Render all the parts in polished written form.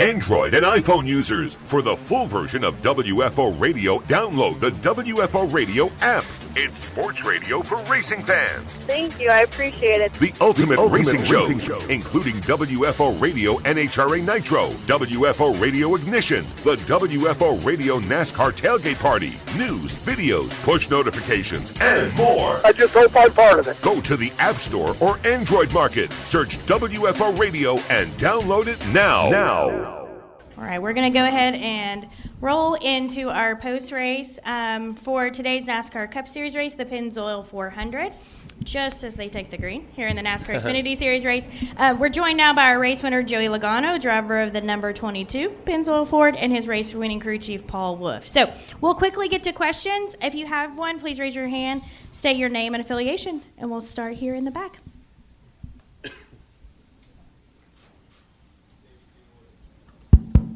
Android and iPhone users. For the full version of WFO Radio, download the WFO Radio app. It's sports radio for racing fans. Thank you. I appreciate it. The ultimate racing show, including WFO Radio NHRA Nitro, WFO Radio Ignition, the WFO Radio NASCAR Tailgate Party, news, videos, push notifications, and more. I just hope I'm part of it. Go to the App Store or Android Market, search WFO Radio, and download it now. All right, we're going to go ahead and roll into our post-race for today's NASCAR Cup Series race, the Pennzoil 400, just as they take the green here in the NASCAR Xfinity Series race. We're joined now by our race winner, Joey Logano, driver of the number 22 Pennzoil Ford, and his race-winning crew chief, Paul Wolfe. So we'll quickly get to questions. If you have one, please raise your hand, state your name and affiliation, and we'll start here in the back.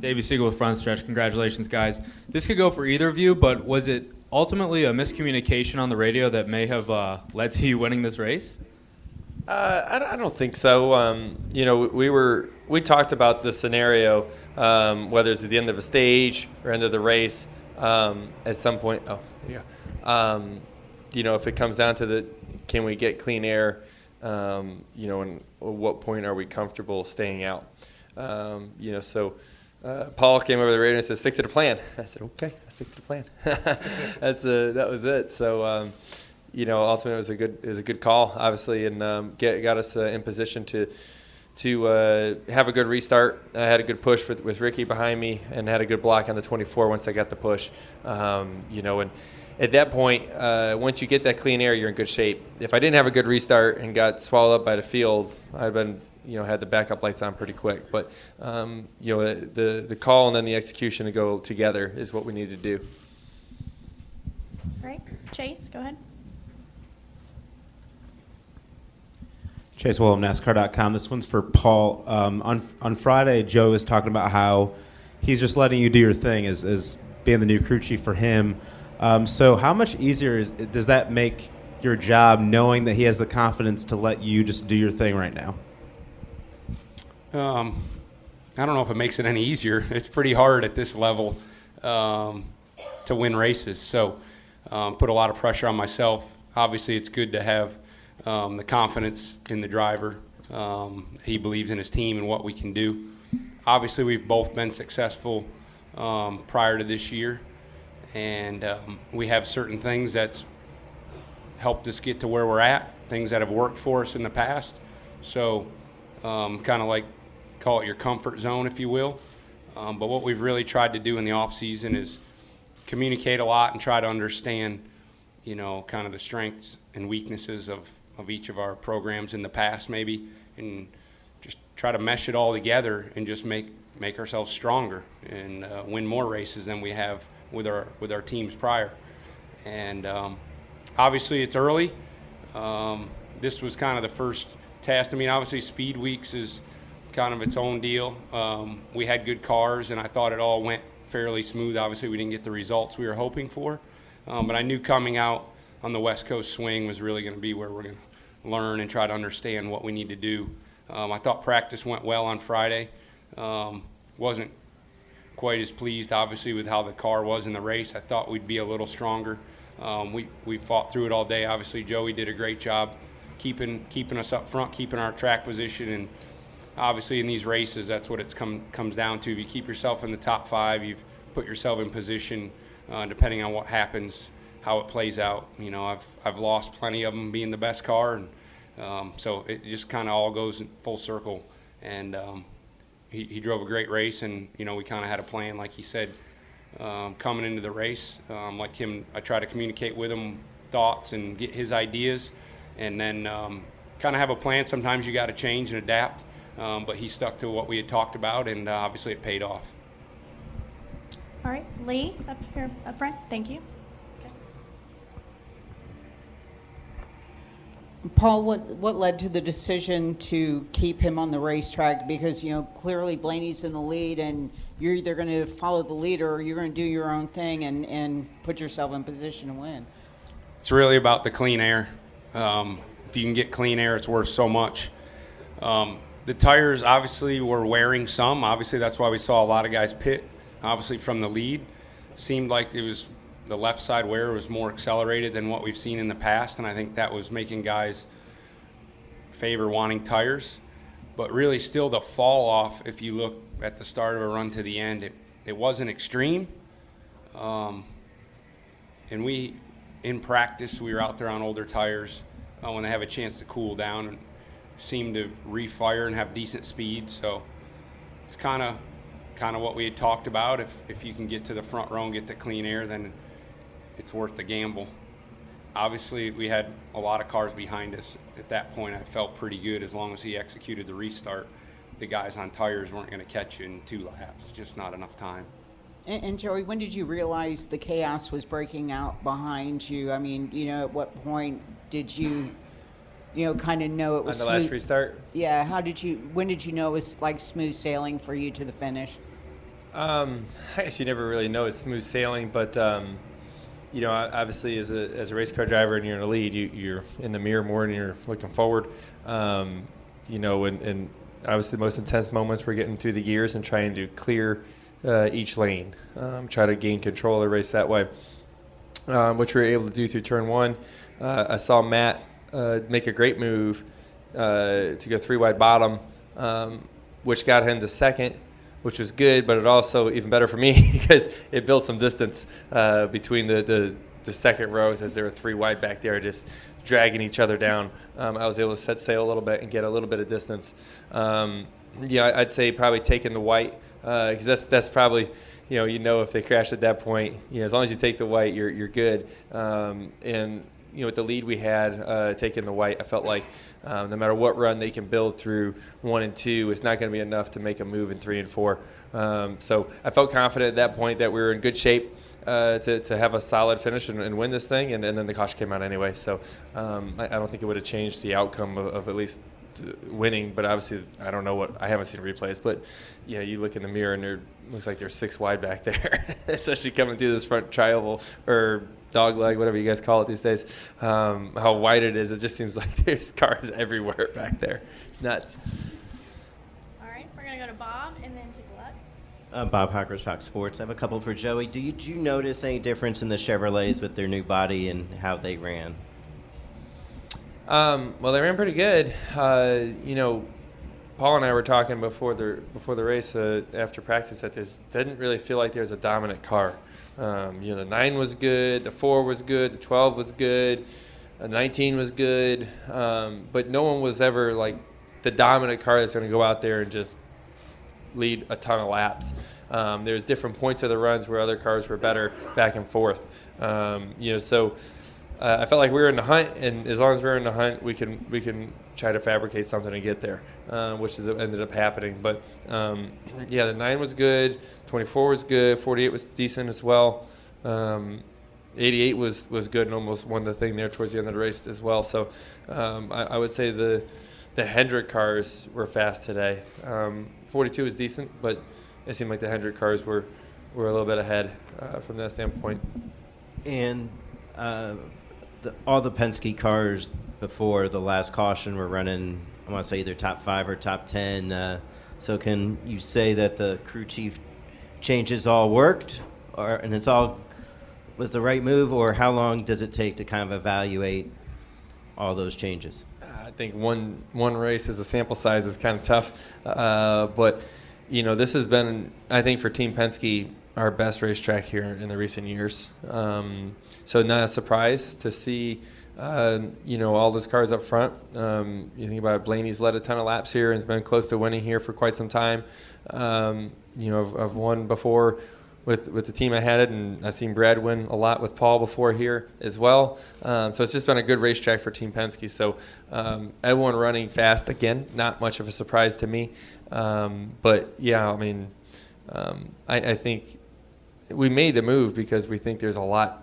Davey Siegel with Front Stretch. Congratulations, guys. This could go for either of you, but was it ultimately a miscommunication on the radio that may have led to you winning this race? I don't think so. We talked about the scenario, whether it's at the end of a stage or end of the race. At some point, if it comes down to can we get clean air, and at what point are we comfortable staying out? Paul came over the radio and said, "Stick to the plan." I said, "Okay, I stick to the plan." That was it. So, ultimately it was a good call, obviously, and got us in position to have a good restart. I had a good push with Ricky behind me, and had a good block on the 24 once I got the push. And at that point, once you get that clean air, you're in good shape. If I didn't have a good restart and got swallowed up by the field, I'd been had the backup lights on pretty quick. But, the call and then the execution to go together is what we need to do. All right. Chase, go ahead. Chase Willem, NASCAR.com. This one's for Paul. On Friday, Joe was talking about how he's just letting you do your thing as being the new crew chief for him. So how much easier does that make your job knowing that he has the confidence to let you just do your thing right now? I don't know if it makes it any easier. It's pretty hard at this level to win races. So put a lot of pressure on myself. Obviously, it's good to have the confidence in the driver. He believes in his team and what we can do. Obviously, we've both been successful prior to this year. And we have certain things that's helped us get to where we're at, things that have worked for us in the past. So kind of like call it your comfort zone, if you will. But what we've really tried to do in the off season is communicate a lot and try to understand, kind of the strengths and weaknesses of each of our programs in the past maybe, and just try to mesh it all together and just make ourselves stronger and win more races than we have with our teams prior. And obviously it's early. This was kind of the first test. I mean, obviously Speed Weeks is kind of its own deal. We had good cars, and I thought it all went fairly smooth. Obviously, we didn't get the results we were hoping for, but I knew coming out on the West Coast swing was really going to be where we're going to learn and try to understand what we need to do. I thought practice went well on Friday. Wasn't quite as pleased, obviously, with how the car was in the race. I thought we'd be a little stronger. We fought through it all day. Obviously, Joey did a great job keeping us up front, keeping our track position, and obviously in these races, that's what it comes down to. If you keep yourself in the top 5, you've put yourself in position, depending on what happens, how it plays out. I've lost plenty of them being the best car, and so it just kind of all goes in full circle. And he drove a great race, and we kind of had a plan, like he said, coming into the race. Like him, I try to communicate with him thoughts and get his ideas, and then kind of have a plan. Sometimes you got to change and adapt, but he stuck to what we had talked about, and obviously it paid off. All right, Lee, up here up front. Thank you. Paul, what led to the decision to keep him on the racetrack? Because, clearly Blaney's in the lead, and you're either going to follow the leader or you're going to do your own thing and put yourself in position to win. It's really about the clean air. If you can get clean air, it's worth so much. The tires obviously were wearing some. Obviously, that's why we saw a lot of guys pit. Obviously, from the lead, seemed like it was the left side wear was more accelerated than what we've seen in the past, and I think that was making guys favor wanting tires. But really, still the fall off, if you look at the start of a run to the end, it wasn't extreme. And we, in practice, we were out there on older tires when they have a chance to cool down and seem to refire and have decent speed. So it's kind of what we had talked about. If you can get to the front row and get the clean air, then it's worth the gamble. Obviously, we had a lot of cars behind us. At that point, I felt pretty good. As long as he executed the restart, the guys on tires weren't going to catch you in 2 laps, just not enough time. And Joey, when did you realize the chaos was breaking out behind you? I mean, at what point did you, kind of know it was On the last restart? Yeah, when did you know it was like smooth sailing for you to the finish? I guess you never really know it's smooth sailing, but obviously as a race car driver and you're in the lead, you're in the mirror more and you're looking forward. And obviously the most intense moments were getting through the gears and trying to clear each lane, try to gain control of the race that way, which we were able to do through turn 1. I saw Matt make a great move to go 3 wide bottom, which got him to second, which was good, but it also even better for me because it built some distance between the second rows as there were 3 wide back there just dragging each other down. I was able to set sail a little bit and get a little bit of distance. I'd say probably taking the white because that's probably, if they crash at that point, as long as you take the white, you're good. With the lead we had, taking the white, I felt like no matter what run they can build through 1 and 2, it's not going to be enough to make a move in 3 and 4. So I felt confident at that point that we were in good shape to have a solid finish and win this thing, and then the caution came out anyway. So I don't think it would have changed the outcome of at least winning, but obviously I don't know I haven't seen replays, but you look in the mirror and there looks like there's 6 wide back there, especially coming through this front tri-oval or dog leg, whatever you guys call it these days. How wide it is, it just seems like there's cars everywhere back there. It's nuts. All right, we're going to go to Bob and then to Gluck. Bob Hockers, Fox Sports. I have a couple for Joey. Did you notice any difference in the Chevrolets with their new body and how they ran? Well, they ran pretty good. Paul and I were talking before the race after practice that didn't really feel like there's a dominant car. The 9 was good, the 4 was good, the 12 was good, the 19 was good, but no one was ever like the dominant car that's going to go out there and just lead a ton of laps. There's different points of the runs where other cars were better back and forth. So I felt like we were in the hunt, and as long as we were in the hunt, we can try to fabricate something to get there, which ended up happening. But the 9 was good, 24 was good, 48 was decent as well. 88 was good and almost won the thing there towards the end of the race as well. So I would say the Hendrick cars were fast today. 42 was decent, but it seemed like the Hendrick cars were a little bit ahead from that standpoint. And all the Penske cars before the last caution were running, I want to say either top 5 or top 10. So can you say that the crew chief changes all worked, and it's all was the right move, or how long does it take to kind of evaluate all those changes? I think one race as a sample size is kind of tough, but this has been, I think, for Team Penske, our best racetrack here in the recent years. So not a surprise to see, all those cars up front. You think about it, Blaney's led a ton of laps here and has been close to winning here for quite some time. I've won before with the team I had it, and I've seen Brad win a lot with Paul before here as well. So it's just been a good racetrack for Team Penske. So everyone running fast again, not much of a surprise to me. But yeah, I mean, I think we made the move because we think there's a lot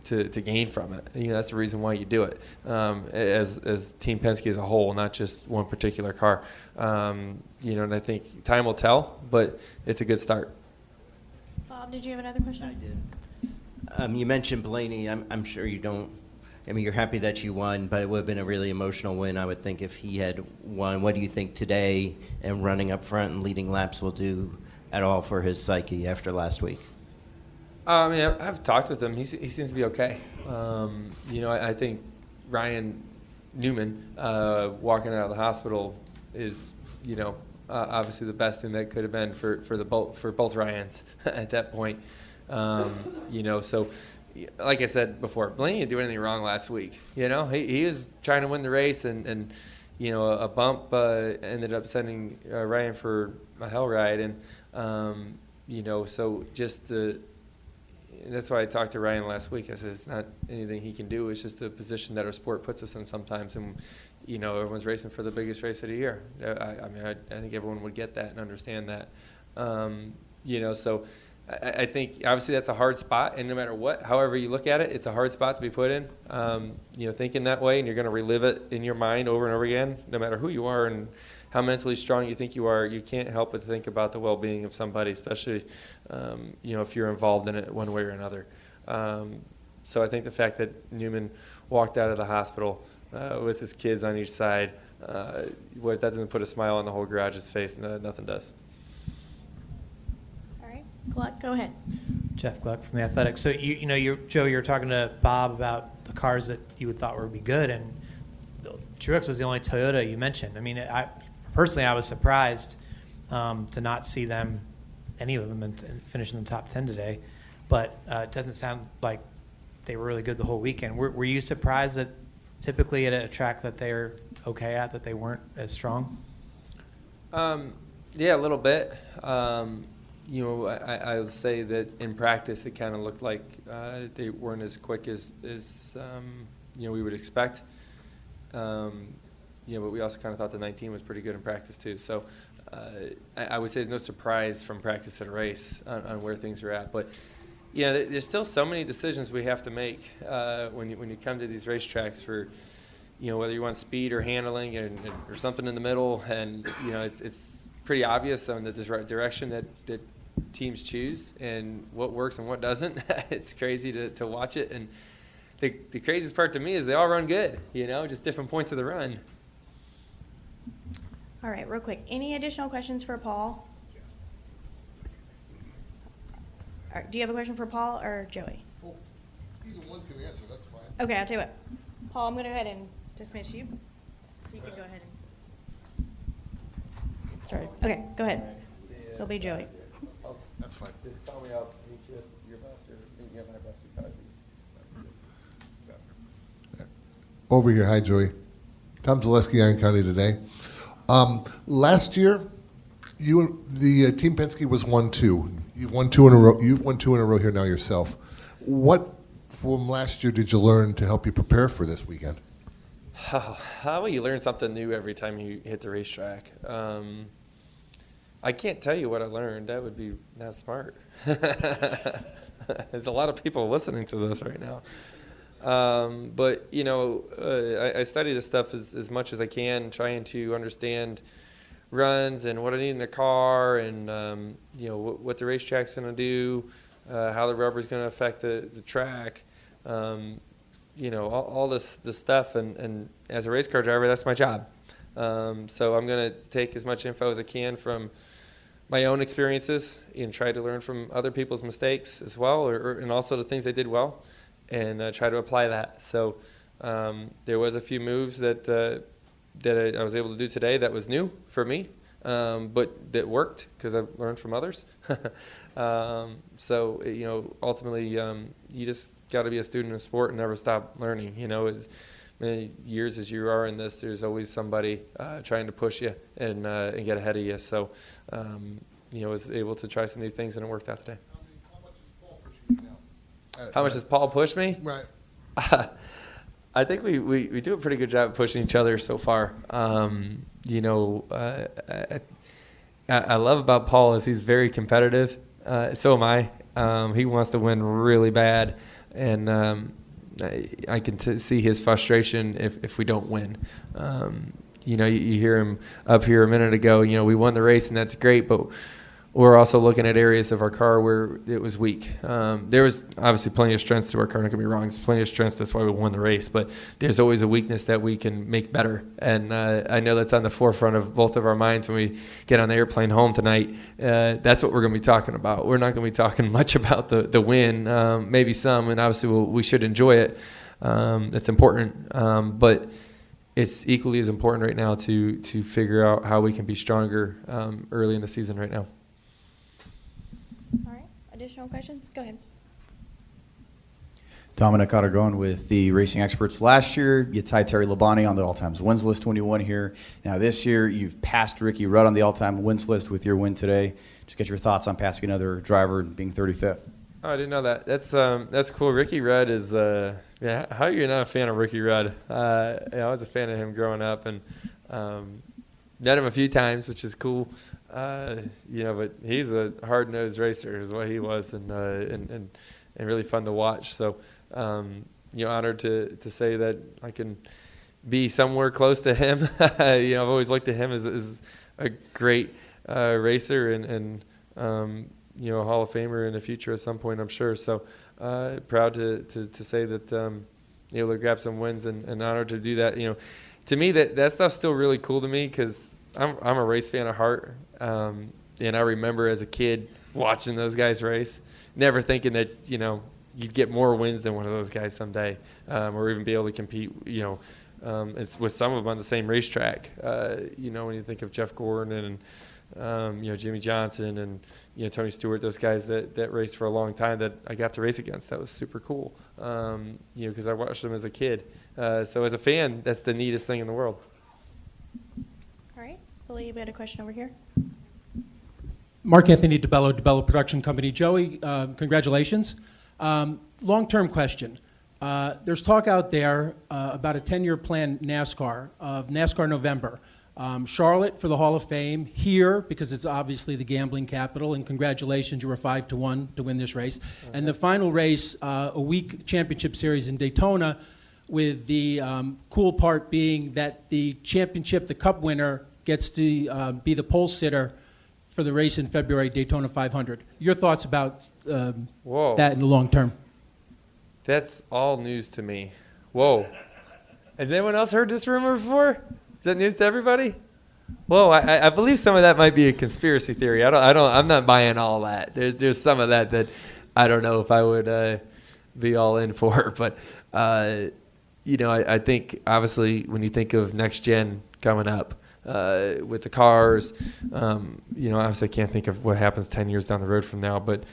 to gain from it. That's the reason why you do it, as Team Penske as a whole, not just one particular car. And I think time will tell, but it's a good start. Bob, did you have another question? I did. You mentioned Blaney. I'm sure you don't I mean, you're happy that you won, but it would have been a really emotional win, I would think, if he had won. What do you think today and running up front and leading laps will do at all for his psyche after last week? I mean, I've talked with him. He seems to be okay. I think Ryan Newman walking out of the hospital is, obviously the best thing that could have been for both Ryans at that point. So like I said before, Blaney didn't do anything wrong last week. He was trying to win the race, and a bump ended up sending Ryan for a hell ride, and so just that's why I talked to Ryan last week. I said it's not anything he can do. It's just the position that our sport puts us in sometimes, and everyone's racing for the biggest race of the year. I think everyone would get that and understand that. So I think obviously that's a hard spot, and no matter however you look at it, it's a hard spot to be put in. Thinking that way, and you're going to relive it in your mind over and over again, no matter who you are and how mentally strong you think you are. You can't help but think about the well-being of somebody, especially if you're involved in it one way or another. So I think the fact that Newman walked out of the hospital with his kids on each side, that doesn't put a smile on the whole garage's face. Nothing does. Gluck, go ahead. Jeff Gluck from The Athletic. So, Joe, you were talking to Bob about the cars that you would thought would be good, and Truex was the only Toyota you mentioned. I mean, I was surprised to not see any of them, finish in the top 10 today, but it doesn't sound like they were really good the whole weekend. Were you surprised that typically at a track that they're okay at, that they weren't as strong? Yeah, a little bit. I would say that in practice it kind of looked like they weren't as quick as we would expect. But we also kind of thought the 19 was pretty good in practice too. So I would say there's no surprise from practice to the race on where things are at. But there's still so many decisions we have to make when you come to these racetracks for whether you want speed or handling or something in the middle, and it's pretty obvious on the direction that teams choose and what works and what doesn't. It's crazy to watch it, and the craziest part to me is they all run good, just different points of the run. All right, real quick. Any additional questions for Paul? All right, do you have a question for Paul or Joey? Well, either one can answer, that's fine. Okay, I'll tell you what. Paul, I'm going to go ahead and dismiss you, so you can go ahead and start. Okay, go ahead. It'll be Joey. That's fine. Just call me up, meet you at your bus, or meet you at my bus. Over here, hi Joey. Tom Zaleski, Iron County Today. Last year, the Team Penske was 1-2. You've won two in a row. You've won 2 in a row here now yourself. What from last year did you learn to help you prepare for this weekend? Well, you learn something new every time you hit the racetrack. I can't tell you what I learned. That would be not smart. There's a lot of people listening to this right now. But I study this stuff as much as I can, trying to understand runs and what I need in the car, and what the racetrack's going to do, how the rubber's going to affect the track, all this stuff. And as a race car driver, that's my job. So I'm going to take as much info as I can from my own experiences and try to learn from other people's mistakes as well, and also the things they did well, and try to apply that. So there was a few moves that I was able to do today that was new for me, but that worked because I've learned from others. So ultimately, you just got to be a student of sport and never stop learning. As many years as you are in this, there's always somebody trying to push you and get ahead of you. So I was able to try some new things, and it worked out today. How much is Paul pushing you now? How much does Paul push me? Right. I think we do a pretty good job of pushing each other so far. I love about Paul is he's very competitive. So am I. He wants to win really bad, and I can see his frustration if we don't win. You hear him up here a minute ago. We won the race, and that's great, but we're also looking at areas of our car where it was weak. There was obviously plenty of strengths to our car. Don't get me wrong. There's plenty of strengths. That's why we won the race. But there's always a weakness that we can make better. And I know that's on the forefront of both of our minds when we get on the airplane home tonight. That's what we're going to be talking about. We're not going to be talking much about the win, maybe some, and obviously we should enjoy it. It's important. But it's equally as important right now to figure out how we can be stronger early in the season right now. All right. Additional questions? Go ahead. Dominic Ottergon with the Racing Experts. Last year, you tied Terry Labonte on the all-time wins list when you won here. Now this year, you've passed Ricky Rudd on the all-time wins list with your win today. Just get your thoughts on passing another driver and being 35th. Oh, I didn't know that. That's cool. Ricky Rudd is how are you not a fan of Ricky Rudd? I was a fan of him growing up, and met him a few times, which is cool. But he's a hard-nosed racer, is what he was, and really fun to watch. So, honored to say that I can be somewhere close to him. I've always looked at him as a great racer and a Hall of Famer in the future at some point, I'm sure. So, proud to say that able to grab some wins and honored to do that. To me, that stuff's still really cool to me because I'm a race fan at heart. And I remember as a kid watching those guys race, never thinking that, you'd get more wins than one of those guys someday, or even be able to compete, it's with some of them on the same racetrack. When you think of Jeff Gordon and, Jimmy Johnson and, Tony Stewart, those guys that raced for a long time that I got to race against. That was super cool, because I watched them as a kid. So as a fan, that's the neatest thing in the world. All right. Believe we had a question over here. Mark Anthony DeBello Production Company. Joey, congratulations. Long-term question. There's talk out there about a 10-year plan NASCAR of NASCAR November. Charlotte for the Hall of Fame, here because it's obviously the gambling capital, and congratulations, you were 5-1 to win this race. Okay. And the final race, a week championship series in Daytona, with the cool part being that the championship, the cup winner, gets to be the pole sitter for the race in February, Daytona 500. Your thoughts about that in the long term? That's all news to me. Whoa. Has anyone else heard this rumor before? Is that news to everybody? Whoa, I believe some of that might be a conspiracy theory. I'm not buying all that. There's some of that I don't know if I would be all in for. But, I think obviously when you think of next gen coming up, with the cars, obviously I can't think of what happens 10 years down the road from now, but,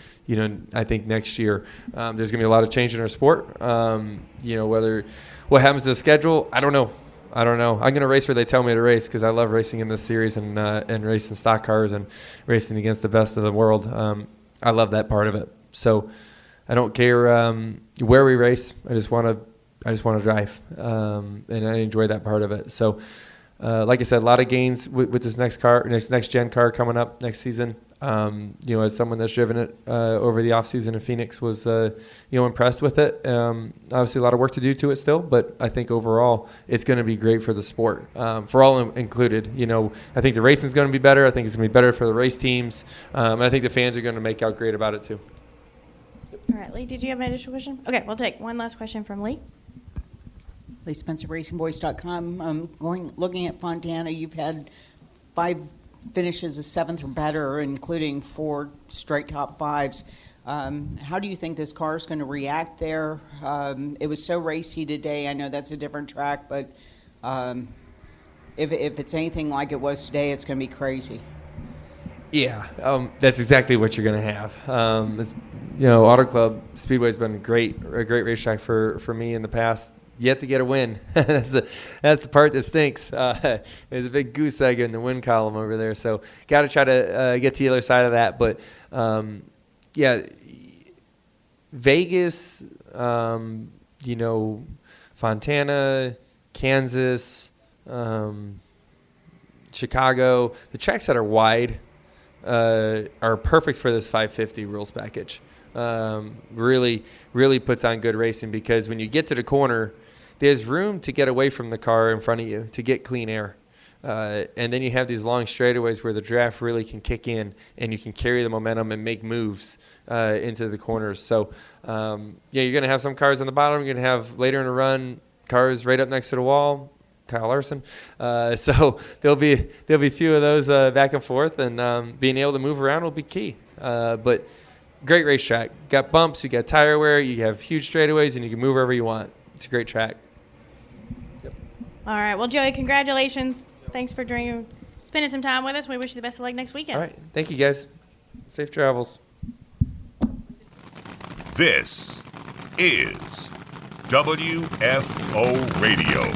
I think next year there's going to be a lot of change in our sport. Whether what happens to the schedule, I don't know. I'm going to race where they tell me to race because I love racing in this series and racing stock cars and racing against the best of the world. I love that part of it. So I don't care where we race. I just want to drive, and I enjoy that part of it. So. Like I said, a lot of gains with this next gen car coming up next season. As someone that's driven it over the off season in Phoenix, was impressed with it. Obviously, a lot of work to do to it still, but I think overall it's going to be great for the sport, for all included. I think the racing is going to be better. I think it's going to be better for the race teams. And I think the fans are going to make out great about it too. All right, Lee, did you have an additional question? Okay, we'll take one last question from Lee. Lee Spencer, RacingVoice.com. Looking at Fontana, you've had 5 finishes as 7th or better, including 4 straight top 5s. How do you think this car is going to react there? It was so racy today. I know that's a different track, but if it's anything like it was today, it's going to be crazy. Yeah, that's exactly what you're going to have. Auto Club Speedway has been a great racetrack for me in the past. Yet to get a win. That's the part that stinks. There's a big goose egg in the win column over there. So got to try to get to the other side of that. But, Vegas, Fontana, Kansas, Chicago, the tracks that are wide are perfect for this 550 rules package. Really puts on good racing because when you get to the corner, there's room to get away from the car in front of you to get clean air. And then you have these long straightaways where the draft really can kick in, and you can carry the momentum and make moves into the corners. So, you're going to have some cars on the bottom. You're going to have later in the run cars right up next to the wall. Kyle Larson. So there'll be a few of those back and forth, and being able to move around will be key. But great racetrack. Got bumps, you got tire wear, you have huge straightaways, and you can move wherever you want. It's a great track. Yep. All right. Well, Joey, congratulations. Thanks for spending some time with us. We wish you the best of luck next weekend. All right. Thank you, guys. Safe travels. This is WFO Radio.